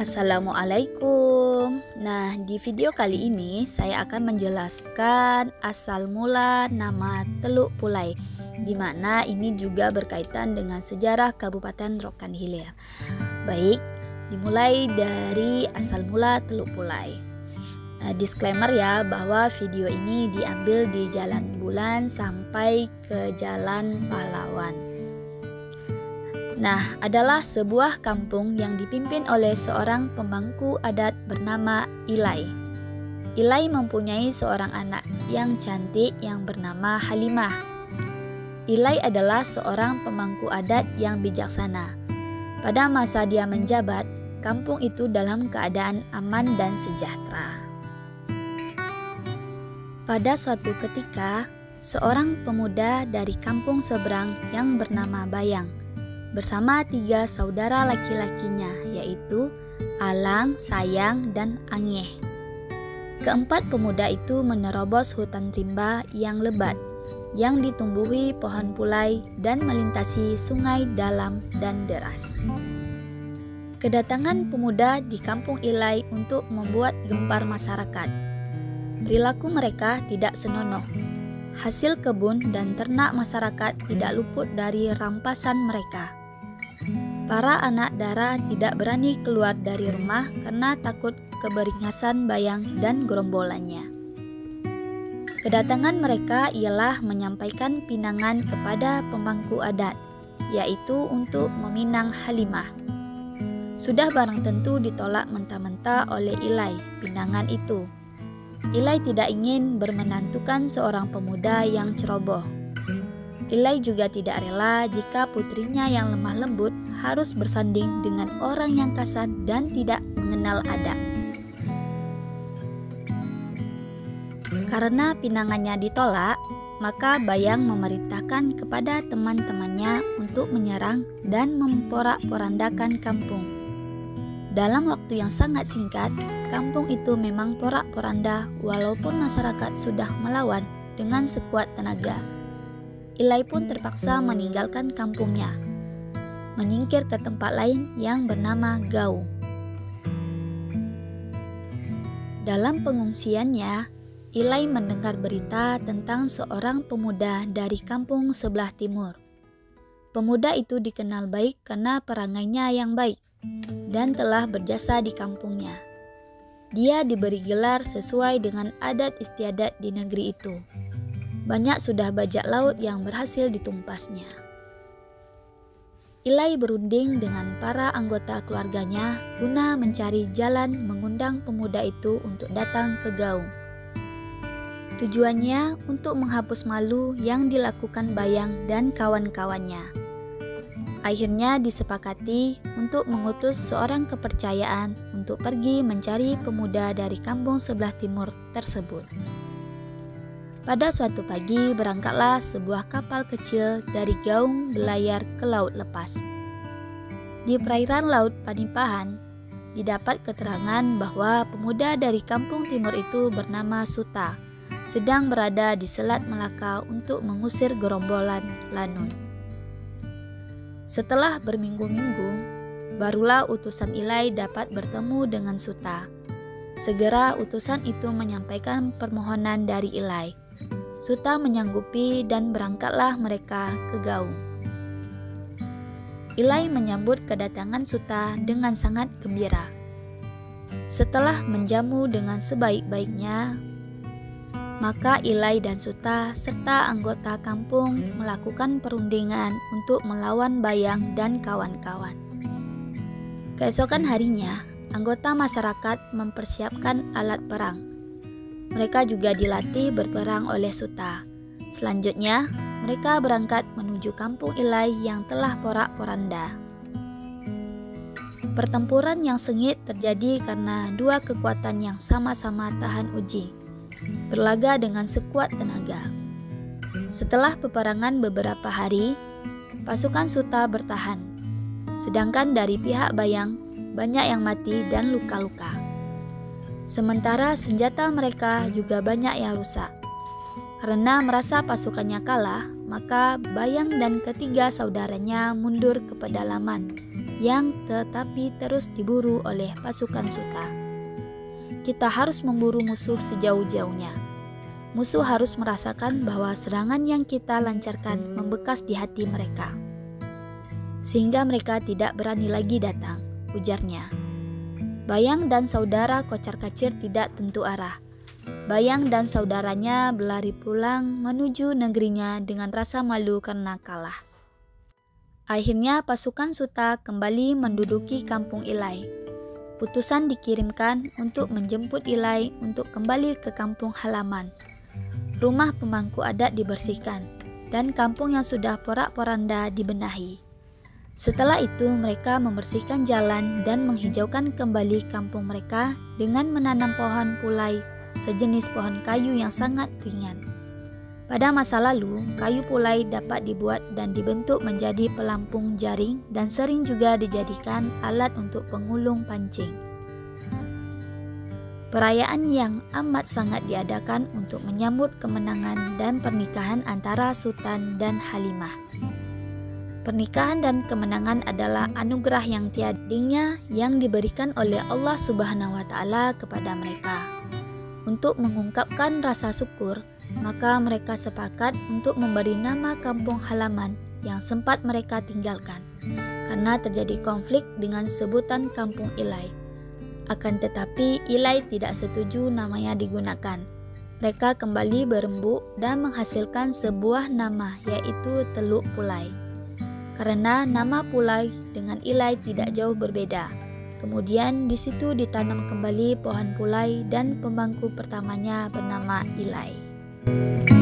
Assalamualaikum. Nah, di video kali ini saya akan menjelaskan asal mula nama Teluk Pulai, di mana ini juga berkaitan dengan sejarah Kabupaten Rokan Hilir. Baik, dimulai dari asal mula Teluk Pulai. Disclaimer ya, bahwa video ini diambil di Jalan Bulan sampai ke Jalan Pahlawan. Nah, adalah sebuah kampung yang dipimpin oleh seorang pemangku adat bernama Ilai. Ilai mempunyai seorang anak yang cantik yang bernama Halimah. Ilai adalah seorang pemangku adat yang bijaksana. Pada masa dia menjabat, kampung itu dalam keadaan aman dan sejahtera. Pada suatu ketika, seorang pemuda dari kampung seberang yang bernama Bayang bersama 3 saudara laki-lakinya, yaitu Alang, Sayang, dan Angeh. Keempat pemuda itu menerobos hutan rimba yang lebat, yang ditumbuhi pohon pulai dan melintasi sungai dalam dan deras. Kedatangan pemuda di kampung Ilai untuk membuat gempar masyarakat. Perilaku mereka tidak senonoh. Hasil kebun dan ternak masyarakat tidak luput dari rampasan mereka. Para anak dara tidak berani keluar dari rumah karena takut keberingasan Bayang dan gerombolannya. Kedatangan mereka ialah menyampaikan pinangan kepada pemangku adat, yaitu untuk meminang Halimah. Sudah barang tentu ditolak mentah-mentah oleh Ilai pinangan itu. Ilai tidak ingin bermenantukan seorang pemuda yang ceroboh. Ilai juga tidak rela jika putrinya yang lemah lembut harus bersanding dengan orang yang kasar dan tidak mengenal adab. Karena pinangannya ditolak, maka Bayang memerintahkan kepada teman-temannya untuk menyerang dan memporak-porandakan kampung. Dalam waktu yang sangat singkat, kampung itu memang porak-poranda walaupun masyarakat sudah melawan dengan sekuat tenaga. Ilai pun terpaksa meninggalkan kampungnya, menyingkir ke tempat lain yang bernama Gau. Dalam pengungsiannya, Ilai mendengar berita tentang seorang pemuda dari kampung sebelah timur. Pemuda itu dikenal baik karena perangainya yang baik dan telah berjasa di kampungnya. Dia diberi gelar sesuai dengan adat istiadat di negeri itu. Banyak sudah bajak laut yang berhasil ditumpasnya. Ilai berunding dengan para anggota keluarganya guna mencari jalan mengundang pemuda itu untuk datang ke Gaung. Tujuannya untuk menghapus malu yang dilakukan Bayang dan kawan-kawannya. Akhirnya disepakati untuk mengutus seorang kepercayaan untuk pergi mencari pemuda dari kampung sebelah timur tersebut. Pada suatu pagi berangkatlah sebuah kapal kecil dari Gaung berlayar ke laut lepas. Di perairan Laut Panipahan, didapat keterangan bahwa pemuda dari kampung timur itu bernama Suta, sedang berada di Selat Melaka untuk mengusir gerombolan Lanun. Setelah berminggu-minggu, barulah utusan Ilai dapat bertemu dengan Suta. Segera utusan itu menyampaikan permohonan dari Ilai. Suta menyanggupi dan berangkatlah mereka ke Gaung. Ilai menyambut kedatangan Suta dengan sangat gembira. Setelah menjamu dengan sebaik-baiknya, maka Ilai dan Suta serta anggota kampung melakukan perundingan untuk melawan Bayang dan kawan-kawan. Keesokan harinya, anggota masyarakat mempersiapkan alat perang. Mereka juga dilatih berperang oleh Suta. Selanjutnya, mereka berangkat menuju kampung Ilai yang telah porak-poranda. Pertempuran yang sengit terjadi karena dua kekuatan yang sama-sama tahan uji, berlaga dengan sekuat tenaga. Setelah peperangan beberapa hari, pasukan Suta bertahan, sedangkan dari pihak Bayang banyak yang mati dan luka-luka. Sementara senjata mereka juga banyak yang rusak. Karena merasa pasukannya kalah, maka Bayang dan ketiga saudaranya mundur ke pedalaman yang tetapi terus diburu oleh pasukan Suta. Kita harus memburu musuh sejauh-jauhnya. Musuh harus merasakan bahwa serangan yang kita lancarkan membekas di hati mereka, sehingga mereka tidak berani lagi datang, ujarnya. Bayang dan saudara kocar-kacir tidak tentu arah. Bayang dan saudaranya berlari pulang menuju negerinya dengan rasa malu karena kalah. Akhirnya pasukan Suta kembali menduduki kampung Ilai. Utusan dikirimkan untuk menjemput Ilai untuk kembali ke kampung halaman. Rumah pemangku adat dibersihkan, dan kampung yang sudah porak-poranda dibenahi. Setelah itu mereka membersihkan jalan dan menghijaukan kembali kampung mereka dengan menanam pohon pulai, sejenis pohon kayu yang sangat ringan. Pada masa lalu, kayu pulai dapat dibuat dan dibentuk menjadi pelampung jaring dan sering juga dijadikan alat untuk pengulung pancing. Perayaan yang amat sangat diadakan untuk menyambut kemenangan dan pernikahan antara Sultan dan Halimah. Pernikahan dan kemenangan adalah anugerah yang tiada tandingnya yang diberikan oleh Allah Subhanahu wa Ta'ala kepada mereka. Untuk mengungkapkan rasa syukur, maka mereka sepakat untuk memberi nama kampung halaman yang sempat mereka tinggalkan karena terjadi konflik dengan sebutan kampung Ilai. Akan tetapi Ilai tidak setuju namanya digunakan. Mereka kembali berembuk dan menghasilkan sebuah nama, yaitu Teluk Pulai. Karena nama Pulai dengan Ilai tidak jauh berbeda. Kemudian di situ ditanam kembali pohon pulai dan pembangku pertamanya bernama Ilai.